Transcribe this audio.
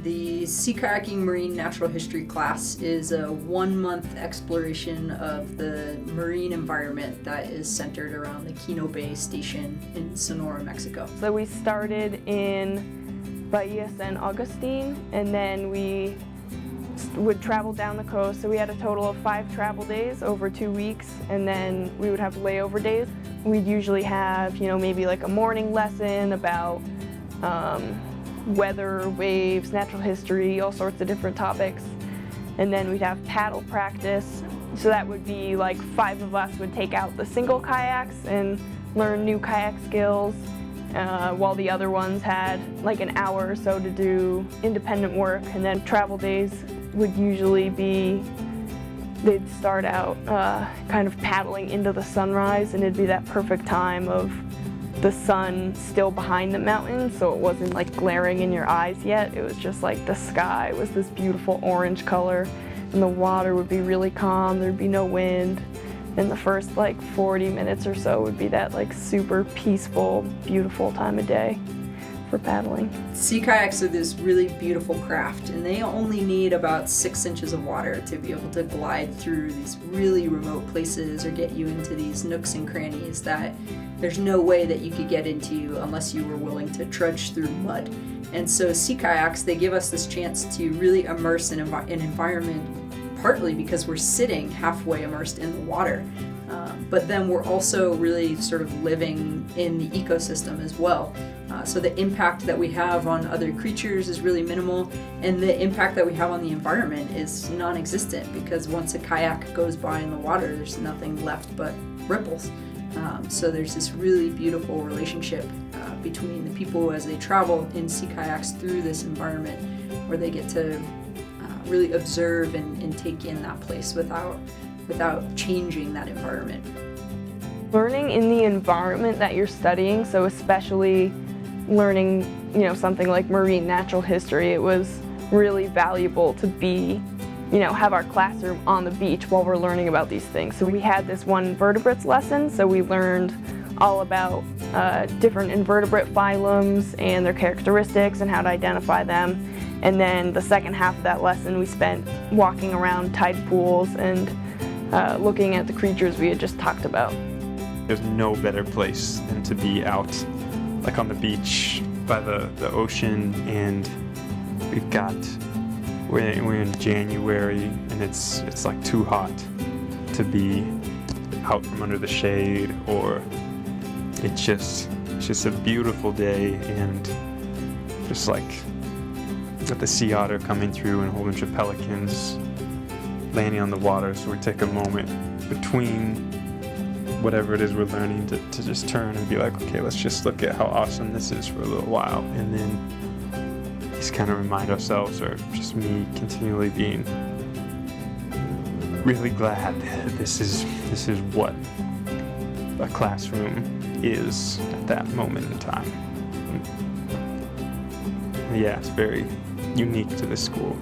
The Sea Kayaking Marine Natural History class is a 1-month exploration of the marine environment that is centered around the Kino Bay Station in Sonora, Mexico. So we started in Bahia San Agustin, and then we would travel down the coast. So we had a total of 5 travel days over 2 weeks, and then we would have layover days. We'd usually have, maybe like a morning lesson about weather, waves, natural history, all sorts of different topics. And then we'd have paddle practice. So that would be like 5 of us would take out the single kayaks and learn new kayak skills, while the other ones had like an hour or so to do independent work. And then travel days would usually be, they'd start out kind of paddling into the sunrise, and it'd be that perfect time of the sun still behind the mountain, so it wasn't like glaring in your eyes yet. It was just like the sky was this beautiful orange color, and the water would be really calm, there'd be no wind. And the first like 40 minutes or so would be that like super peaceful, beautiful time of day for paddling. Sea kayaks are this really beautiful craft, and they only need about 6 inches of water to be able to glide through these really remote places or get you into these nooks and crannies that there's no way that you could get into unless you were willing to trudge through mud. And so sea kayaks, they give us this chance to really immerse in an environment, partly because we're sitting halfway immersed in the water, but then we're also really sort of living in the ecosystem as well. So the impact that we have on other creatures is really minimal, and the impact that we have on the environment is non-existent, because once a kayak goes by in the water, there's nothing left but ripples. So there's this really beautiful relationship between the people as they travel in sea kayaks through this environment, where they get to really observe and take in that place without changing that environment. Learning in the environment that you're studying, so especially learning, something like marine natural history, it was really valuable to be, have our classroom on the beach while we're learning about these things. So we had this one vertebrates lesson, so we learned all about different invertebrate phylums and their characteristics and how to identify them. And then the second half of that lesson we spent walking around tide pools and looking at the creatures we had just talked about. There's no better place than to be out like on the beach by the ocean, and we're in January, and it's like too hot to be out from under the shade, or it's just a beautiful day, and just like with the sea otter coming through and a whole bunch of pelicans landing on the water. So we take a moment between whatever it is we're learning to just turn and be like, okay, let's just look at how awesome this is for a little while, and then just kind of remind ourselves, or just me continually being really glad that this is what a classroom is at that moment in time. Yeah, it's very unique to this school.